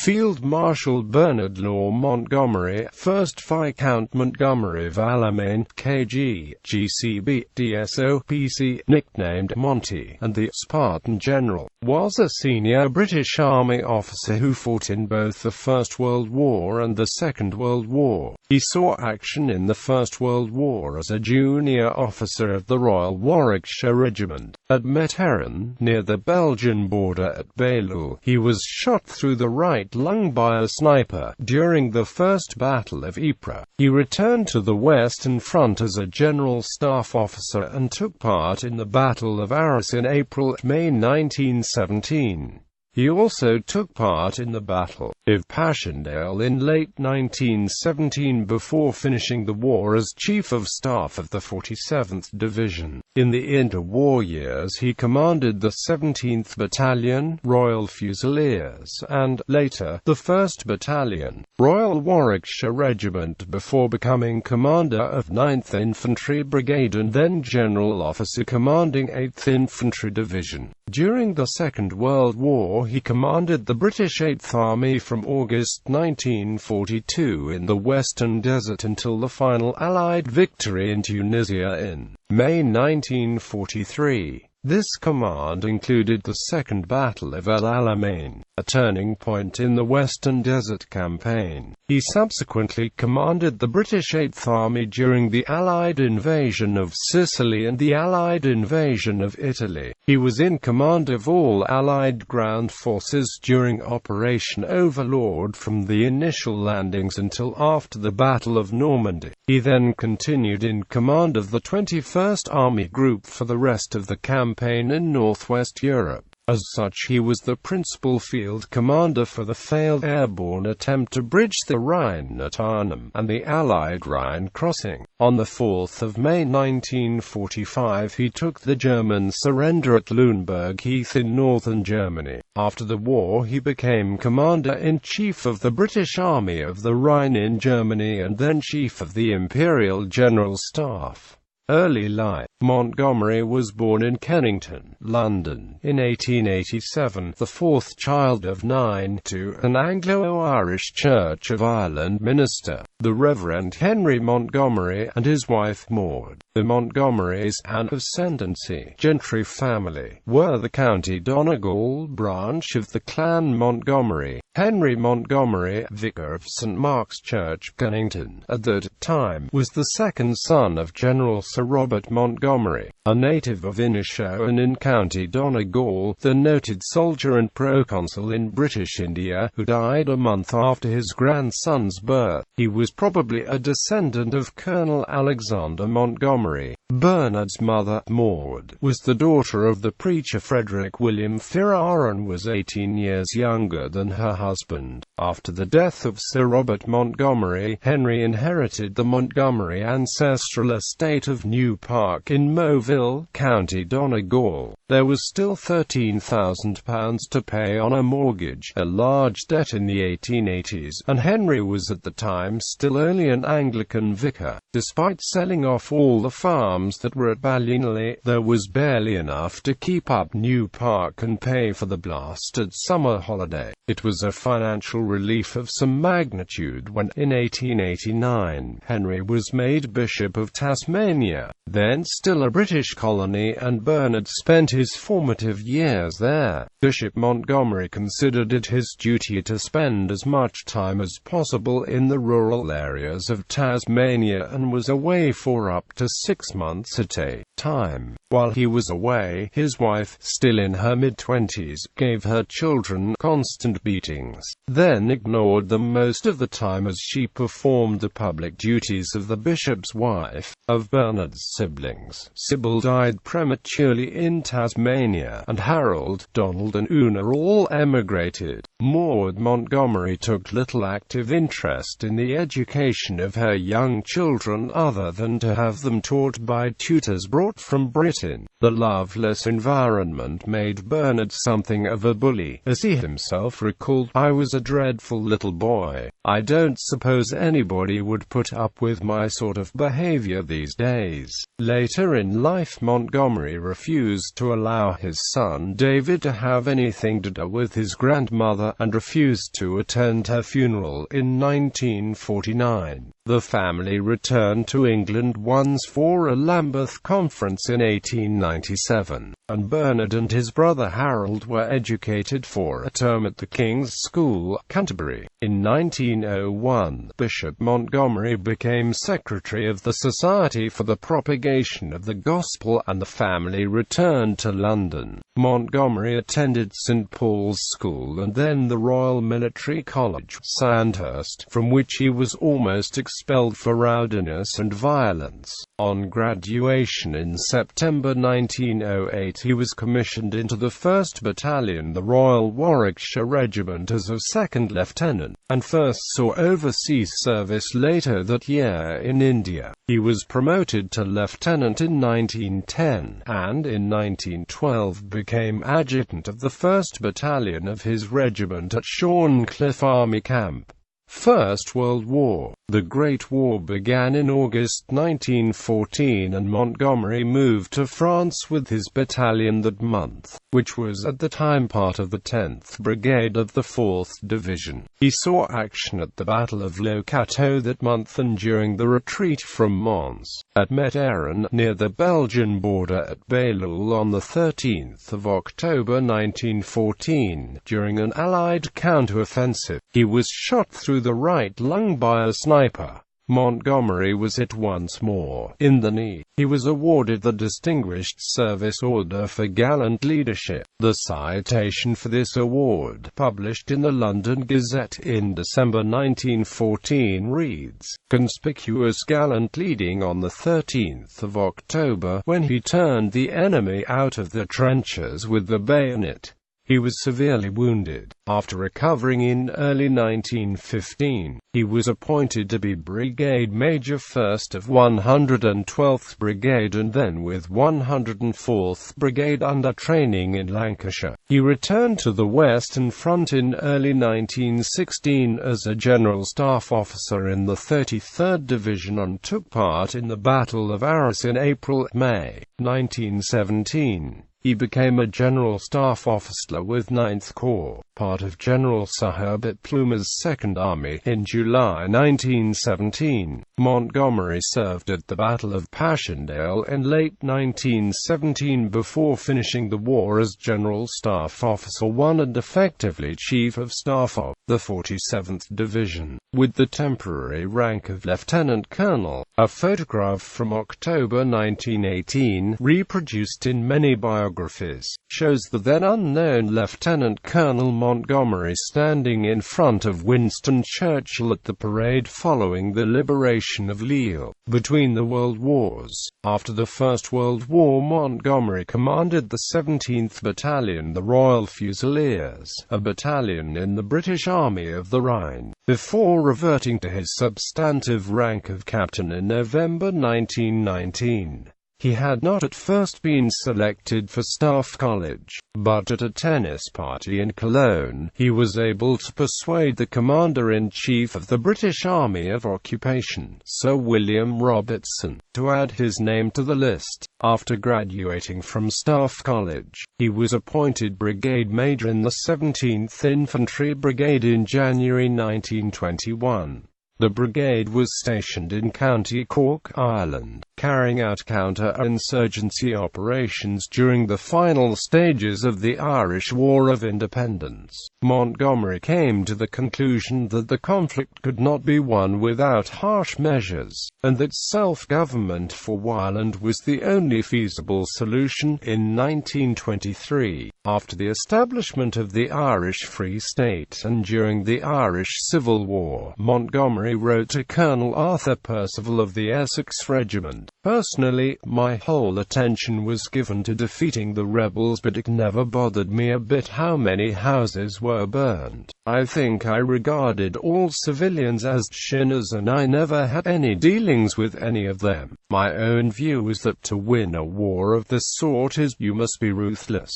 Field Marshal Bernard Law Montgomery, 1st Viscount Montgomery of Alamein, KG, GCB, DSO, PC, nicknamed Monty, and the Spartan General, was a senior British Army officer who fought in both the First World War and the Second World War. He saw action in the First World War as a junior officer of the Royal Warwickshire Regiment.At Méteren, near the Belgian border at Bailleul. He was shot through the right lung by a sniper during the First Battle of Ypres. He returned to the Western Front as a general staff officer and took part in the Battle of Arras in April-May 1917. He also took part in the Battle of Passchendaele in late 1917 before finishing the war as Chief of Staff of the 47th Division. In the interwar years he commanded the 17th Battalion, Royal Fusiliers, and, later, the 1st Battalion, Royal Warwickshire Regiment before becoming commander of 9th Infantry Brigade and then General Officer commanding 8th Infantry Division. During the Second World War he commanded the British 8th Army from August 1942 in the Western Desert until the final Allied victory in Tunisia in May 1943. This command included the Second Battle of El Alamein, a turning point in the Western Desert Campaign. He subsequently commanded the British 8th Army during the Allied invasion of Sicily and the Allied invasion of Italy. He was in command of all Allied ground forces during Operation Overlord from the initial landings until after the Battle of Normandy. He then continued in command of the 21st Army Group for the rest of the campaign in northwest Europe. As such, he was the principal field commander for the failed airborne attempt to bridge the Rhine at Arnhem and the Allied Rhine crossing. On the 4th of May 1945 he took the German surrender at Lüneburg Heath in northern Germany. After the war he became Commander-in-Chief of the British Army of the Rhine in Germany and then Chief of the Imperial General Staff. Early life. Montgomery was born in Kennington, London, in 1887, the fourth child of 9, to an Anglo-Irish Church of Ireland minister, the Reverend Henry Montgomery, and his wife Maud. The Montgomerys, an ascendancy gentry family, were the County Donegal branch of the clan Montgomery. Henry Montgomery, vicar of St Mark's Church, Kennington, at that time, was the second son of General Sir Robert Montgomery, a native of Inishowen in County Donegal, the noted soldier and proconsul in British India, who died a month after his grandson's birth. He was probably a descendant of Colonel Alexander Montgomery. Bernard's mother, Maud, was the daughter of the preacher Frederick William Farrar and was 18 years younger than her husband. After the death of Sir Robert Montgomery, Henry inherited the Montgomery ancestral estate of New Park in Moville, County Donegal. There was still £13,000 to pay on a mortgage, a large debt in the 1880s, and Henry was at the time still only an Anglican vicar. Despite selling off all the farms that were at Bailleul, there was barely enough to keep up New Park and pay for the blasted summer holiday. It was a financial relief of some magnitude when, in 1889, Henry was made Bishop of Tasmania, then still a British colony, and Bernard spent his formative years there. Bishop Montgomery considered it his duty to spend as much time as possible in the rural areas of Tasmania and was away for up to 6 months at a time. While he was away, his wife, still in her mid-20s, gave her children constant beatings, then ignored them most of the time as she performed the public duties of the bishop's wife. Of Bernard's siblings, Sybil died prematurely in Tasmania, and Harold, Donald and Una all emigrated. Maud Montgomery took little active interest in the education of her young children other than to have them taught by tutors brought from Britain. The loveless environment made Bernard something of a bully. As he himself recalled, "I was a dreadful little boy. I don't suppose anybody would put up with my sort of behavior these days." Later in life, Montgomery refused to allow his son David to have have anything to do with his grandmother, and refused to attend her funeral in 1949. The family returned to England once for a Lambeth conference in 1897, and Bernard and his brother Harold were educated for a term at the King's School, Canterbury. In 1901, Bishop Montgomery became secretary of the Society for the Propagation of the Gospel, and the family returned to London. Montgomery attended St Paul's School and then the Royal Military College, Sandhurst, from which he was almost expelled for rowdiness and violence. On graduation in September 1908, he was commissioned into the 1st Battalion, the Royal Warwickshire Regiment, as a second lieutenant, and first saw overseas service later that year in India. He was promoted to lieutenant in 1910, and in 1912 became adjutant of the 1st Battalion of his regiment at Shorncliffe Army Camp. First World War. The Great War began in August 1914, and Montgomery moved to France with his battalion that month, which was at the time part of the 10th Brigade of the 4th Division. He saw action at the Battle of Le Cateau that month and during the retreat from Mons.At Méteren, near the Belgian border at Bailleul on the 13th of October 1914. During an Allied counter-offensive, he was shot through the right lung by a sniper. Montgomery was hit once more in the knee. He was awarded the Distinguished Service Order for gallant leadership. The citation for this award, published in the London Gazette in December 1914, reads, "Conspicuous gallant leading on the 13th of October, when he turned the enemy out of the trenches with the bayonet." He was severely wounded. After recovering in early 1915, he was appointed to be Brigade Major 1st of 112th Brigade and then with 104th Brigade under training in Lancashire. He returned to the Western Front in early 1916 as a General Staff Officer in the 33rd Division and took part in the Battle of Arras in April-May 1917. He became a General Staff Officer with 9th Corps, part of General Sir Herbert Plumer's Second Army, in July 1917. Montgomery served at the Battle of Passchendaele in late 1917 before finishing the war as General Staff Officer 1 and effectively Chief of Staff of the 47th Division, with the temporary rank of Lieutenant Colonel. A photograph from October 1918, reproduced in many biographies, shows the then unknown Lieutenant Colonel Montgomery standing in front of Winston Churchill at the parade following the liberation of Lille. Between the World Wars, after the First World War, Montgomery commanded the 17th Battalion, the Royal Fusiliers, a battalion in the British Army of the Rhine, before reverting to his substantive rank of captain in November 1919. He had not at first been selected for Staff College, but at a tennis party in Cologne, he was able to persuade the Commander-in-Chief of the British Army of Occupation, Sir William Robertson, to add his name to the list. After graduating from Staff College, he was appointed Brigade Major in the 17th Infantry Brigade in January 1921. The brigade was stationed in County Cork, Ireland, carrying out counter-insurgency operations during the final stages of the Irish War of Independence. Montgomery came to the conclusion that the conflict could not be won without harsh measures, and that self-government for Ireland was the only feasible solution. In 1923, after the establishment of the Irish Free State and during the Irish Civil War, Montgomery wrote to Colonel Arthur Percival of the Essex Regiment, "Personally, my whole attention was given to defeating the rebels, but it never bothered me a bit how many houses were burned. I think I regarded all civilians as sinners and I never had any dealings with any of them. My own view is that to win a war of this sort you must be ruthless.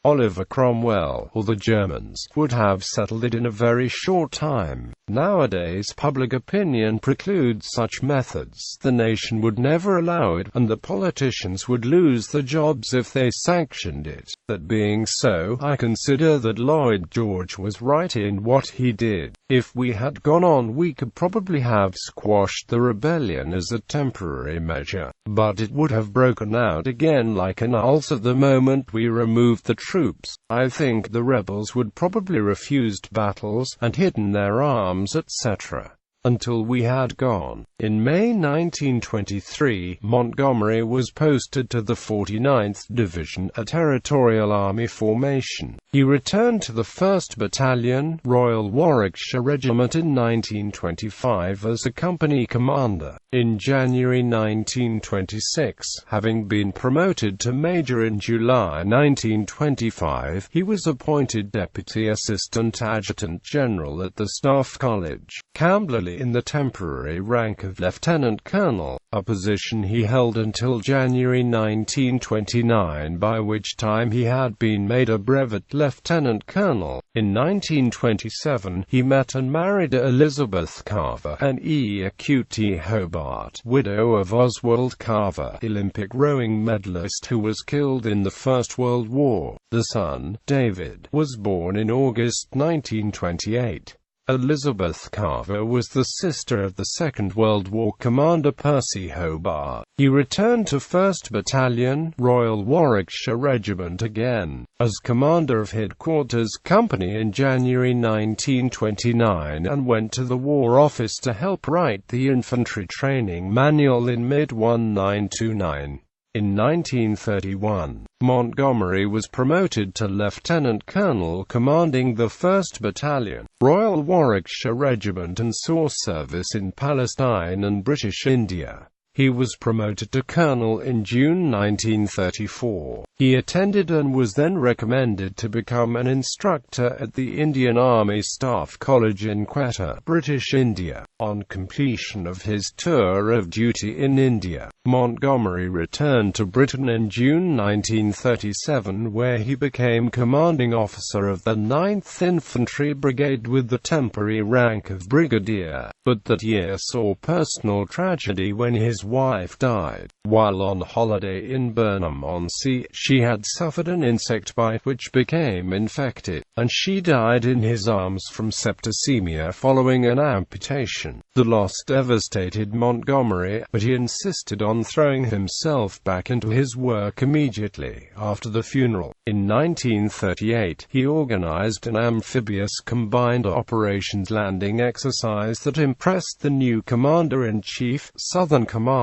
Oliver Cromwell, or the Germans, would have settled it in a very short time. Nowadays public opinion precludes such methods. The nation would never allow it, and the politicians would lose their jobs if they sanctioned it. That being so, I consider that Lloyd George was right in what he did. If we had gone on, we could probably have squashed the rebellion as a temporary measure, but it would have broken out again like an ulcer the moment we removed the troops. I think the rebels would probably refused battles, and hidden their arms, etc., until we had gone. In May 1923, Montgomery was posted to the 49th Division, a territorial army formation. He returned to the 1st Battalion, Royal Warwickshire Regiment in 1925 as a company commander. In January 1926, having been promoted to Major in July 1925, he was appointed Deputy Assistant Adjutant General at the Staff College, Camberley, in the temporary rank of Lieutenant Colonel, a position he held until January 1929, by which time he had been made a brevet Lieutenant Colonel. In 1927, he met and married Elizabeth Carver, an E.A.Q.T. Hobart, widow of Oswald Carver, Olympic rowing medalist who was killed in the First World War. The son, David, was born in August 1928. Elizabeth Carver was the sister of the Second World War Commander Percy Hobart. He returned to 1st Battalion, Royal Warwickshire Regiment again, as commander of Headquarters Company in January 1929, and went to the War Office to help write the infantry training manual in mid-1929. In 1931, Montgomery was promoted to Lieutenant Colonel commanding the 1st Battalion, Royal Warwickshire Regiment, and saw service in Palestine and British India. He was promoted to Colonel in June 1934. He attended and was then recommended to become an instructor at the Indian Army Staff College in Quetta, British India. On completion of his tour of duty in India, Montgomery returned to Britain in June 1937, where he became commanding officer of the 9th Infantry Brigade with the temporary rank of brigadier. But that year saw personal tragedy when his wife died. While on holiday in Burnham-on-Sea, she had suffered an insect bite which became infected, and she died in his arms from septicemia following an amputation. The loss devastated Montgomery, but he insisted on throwing himself back into his work immediately after the funeral. In 1938, he organized an amphibious combined operations landing exercise that impressed the new Commander-in-Chief, Southern Command,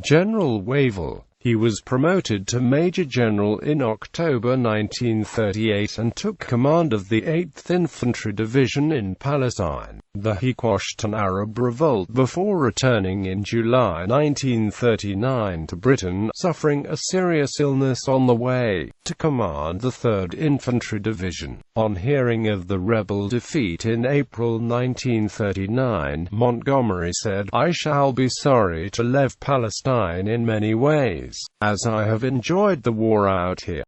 General Wavell. He was promoted to Major General in October 1938 and took command of the 8th Infantry Division in Palestine. He quashed an Arab revolt before returning in July 1939 to Britain, suffering a serious illness on the way, to command the 3rd Infantry Division. On hearing of the rebel defeat in April 1939, Montgomery said, "I shall be sorry to leave Palestine in many ways, as I have enjoyed the war out here.